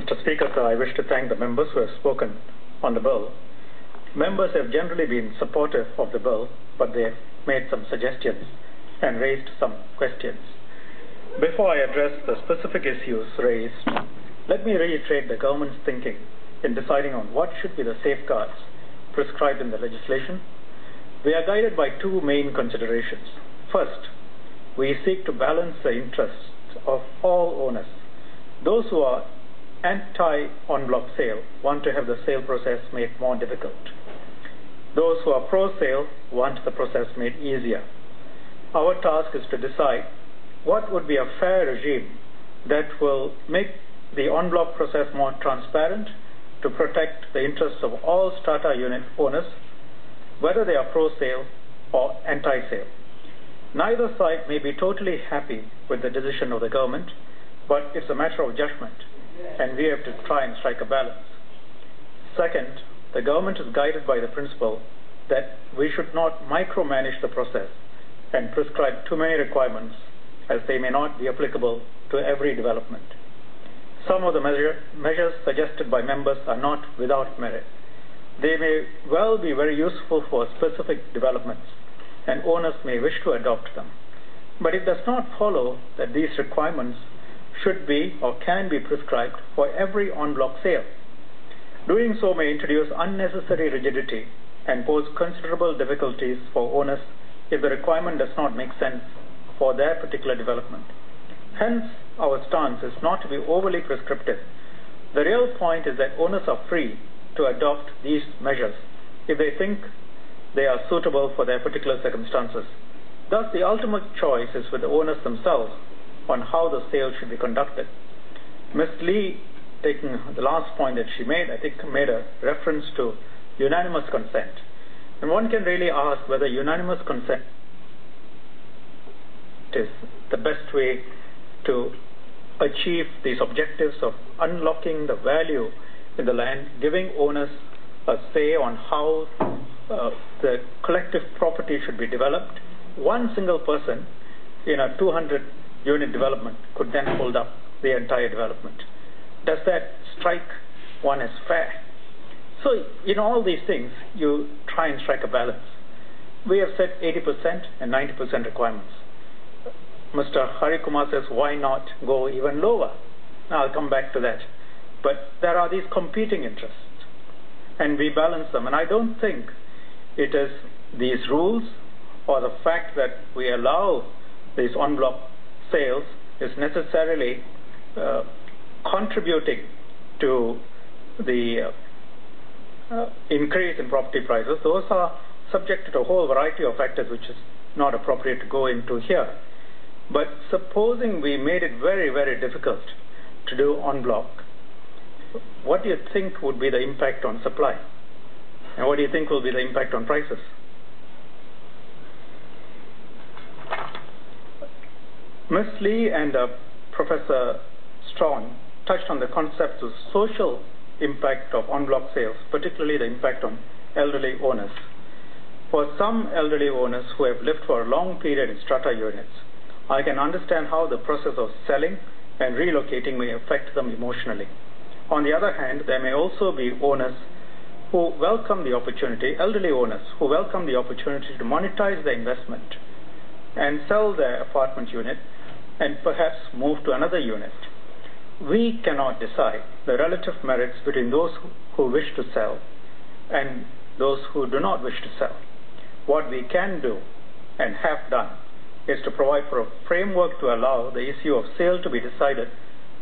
Mr. Speaker, sir, I wish to thank the members who have spoken on the bill. Members have generally been supportive of the bill, but they have made some suggestions and raised some questions. Before I address the specific issues raised, let me reiterate the government's thinking in deciding on what should be the safeguards prescribed in the legislation. We are guided by two main considerations. First, we seek to balance the interests of all owners. Those who are anti-en bloc sale want to have the sale process made more difficult. Those who are pro-sale want the process made easier. Our task is to decide what would be a fair regime that will make the en bloc process more transparent to protect the interests of all strata unit owners, whether they are pro-sale or anti-sale. Neither side may be totally happy with the decision of the government, but it's a matter of judgment, and we have to try and strike a balance. Second, the government is guided by the principle that we should not micromanage the process and prescribe too many requirements, as they may not be applicable to every development. Some of the measures suggested by members are not without merit. They may well be very useful for specific developments, and owners may wish to adopt them. But it does not follow that these requirements should be or can be prescribed for every en bloc sale. Doing so may introduce unnecessary rigidity and pose considerable difficulties for owners if the requirement does not make sense for their particular development. Hence, our stance is not to be overly prescriptive. The real point is that owners are free to adopt these measures if they think they are suitable for their particular circumstances. Thus, the ultimate choice is with the owners themselves on how the sale should be conducted. Ms. Lee, taking the last point that she made, I think made a reference to unanimous consent. And one can really ask whether unanimous consent is the best way to achieve these objectives of unlocking the value in the land, giving owners a say on how the collective property should be developed. One single person in a 200-unit development could then hold up the entire development. Does that strike one as fair? So in all these things, you try and strike a balance. We have set 80% and 90% requirements. Mr. Hari Kumar says, why not go even lower? Now I'll come back to that. But there are these competing interests, and we balance them. And I don't think it is these rules or the fact that we allow these en bloc sales is necessarily contributing to the increase in property prices. Those are subject to a whole variety of factors which is not appropriate to go into here. But supposing we made it very, very difficult to do en bloc, what do you think would be the impact on supply? And what do you think will be the impact on prices? Ms. Lee and Professor Strong touched on the concepts of social impact of en bloc sales, particularly the impact on elderly owners. For some elderly owners who have lived for a long period in strata units, I can understand how the process of selling and relocating may affect them emotionally. On the other hand, there may also be owners who welcome the opportunity, elderly owners who welcome the opportunity to monetize their investment and sell their apartment unit and perhaps move to another unit. We cannot decide the relative merits between those who wish to sell and those who do not wish to sell. What we can do and have done is to provide for a framework to allow the issue of sale to be decided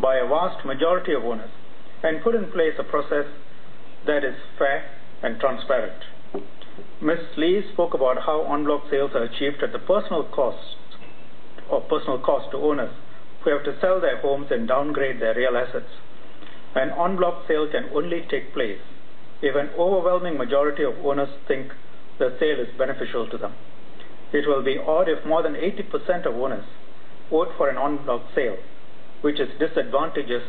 by a vast majority of owners and put in place a process that is fair and transparent. Ms. Lee spoke about how en bloc sales are achieved at the personal cost to owners who have to sell their homes and downgrade their real assets. An en bloc sale can only take place if an overwhelming majority of owners think the sale is beneficial to them. It will be odd if more than 80% of owners vote for an en bloc sale, which is disadvantageous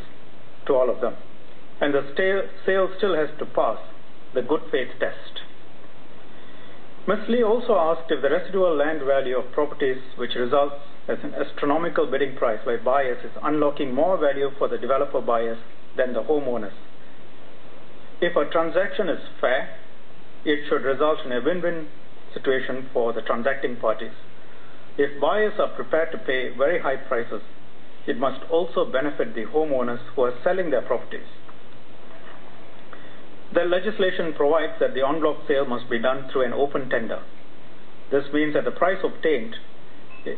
to all of them. And the sale still has to pass the good faith test. Ms. Lee also asked if the residual land value of properties, which results as an astronomical bidding price by buyers, is unlocking more value for the developer buyers than the homeowners. If a transaction is fair, it should result in a win-win situation for the transacting parties. If buyers are prepared to pay very high prices, it must also benefit the homeowners who are selling their properties. The legislation provides that the en bloc sale must be done through an open tender. This means that the price obtained is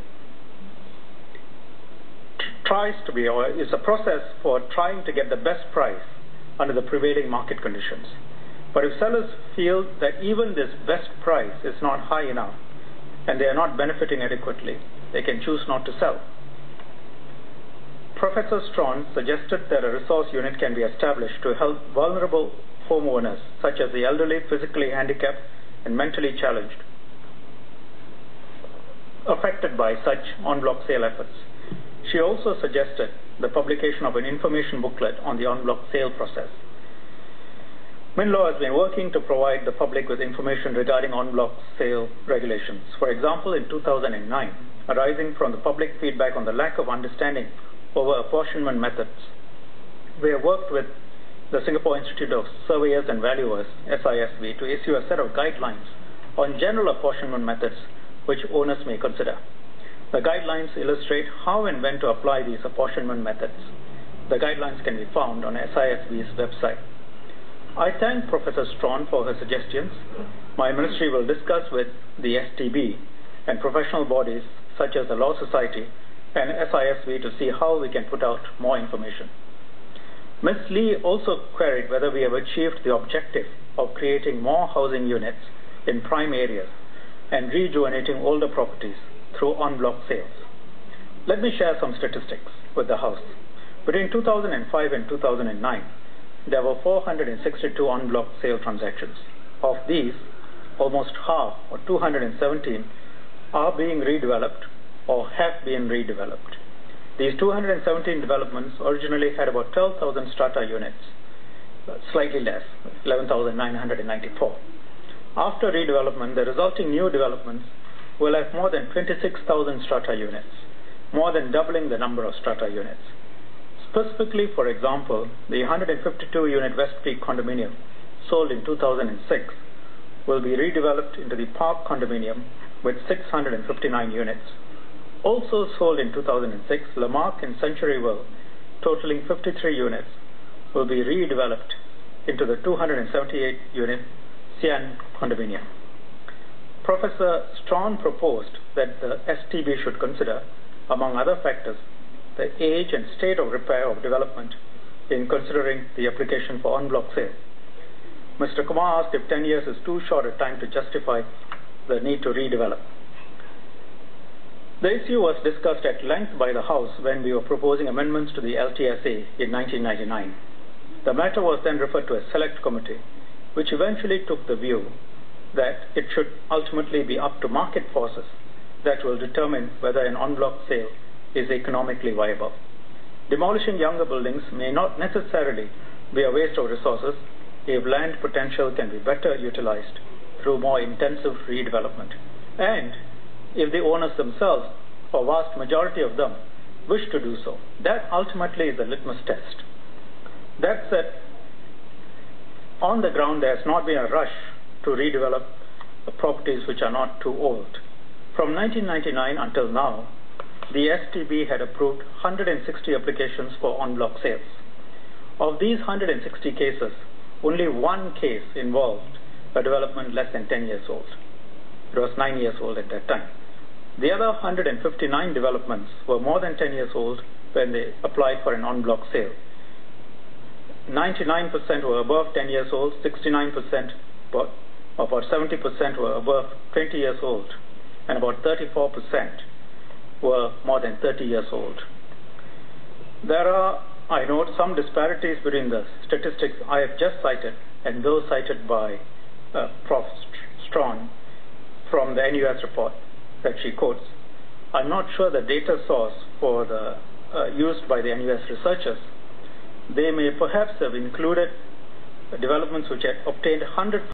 a process for trying to get the best price under the prevailing market conditions. But if sellers feel that even this best price is not high enough and they are not benefiting adequately, they can choose not to sell. Professor SHAN2 suggested that a resource unit can be established to help vulnerable homeowners such as the elderly, physically handicapped, and mentally challenged affected by such en bloc sale efforts. She also suggested the publication of an information booklet on the en bloc sale process. MNLAW has been working to provide the public with information regarding en bloc sale regulations. For example, in 2009, arising from the public feedback on the lack of understanding over apportionment methods, we have worked with the Singapore Institute of Surveyors and Valuers, SISV, to issue a set of guidelines on general apportionment methods which owners may consider. The guidelines illustrate how and when to apply these apportionment methods. The guidelines can be found on SISV's website. I thank Professor SHAN2 for her suggestions. My ministry will discuss with the STB and professional bodies such as the Law Society and SISV to see how we can put out more information. Ms. Lee also queried whether we have achieved the objective of creating more housing units in prime areas and rejuvenating older properties through en bloc sales. Let me share some statistics with the House. Between 2005 and 2009, there were 462 en bloc sale transactions. Of these, almost half, or 217, are being redeveloped or have been redeveloped. These 217 developments originally had about 12,000 strata units, slightly less, 11,994. After redevelopment, the resulting new developments will have more than 26,000 strata units, more than doubling the number of strata units. Specifically, for example, the 152-unit West Peak condominium sold in 2006 will be redeveloped into the Park condominium with 659 units. Also sold in 2006, Lamarck in Centuryville, totaling 53 units, will be redeveloped into the 278-unit SHAN condominium. Professor SHAN2 proposed that the STB should consider, among other factors, the age and state of repair of development in considering the application for en bloc sale. Mr. Kumar asked if 10 years is too short a time to justify the need to redevelop. The issue was discussed at length by the House when we were proposing amendments to the LTSA in 1999. The matter was then referred to a select committee, which eventually took the view that it should ultimately be up to market forces that will determine whether an en bloc sale is economically viable. Demolishing younger buildings may not necessarily be a waste of resources if land potential can be better utilized through more intensive redevelopment, and if the owners themselves, or vast majority of them, wish to do so. That ultimately is the litmus test. That said, on the ground there has not been a rush to redevelop properties which are not too old. From 1999 until now, the STB had approved 160 applications for en bloc sales. Of these 160 cases, only one case involved a development less than 10 years old. It was 9 years old at that time. The other 159 developments were more than 10 years old when they applied for an en bloc sale. 99% were above 10 years old, 69%, about 70% were above 20 years old, and about 34% were more than 30 years old. There are, I note, some disparities between the statistics I have just cited and those cited by Prof. SHAN2 from the NUS report that she quotes. I'm not sure the data source for the used by the NUS researchers. They may perhaps have included developments which had obtained 100%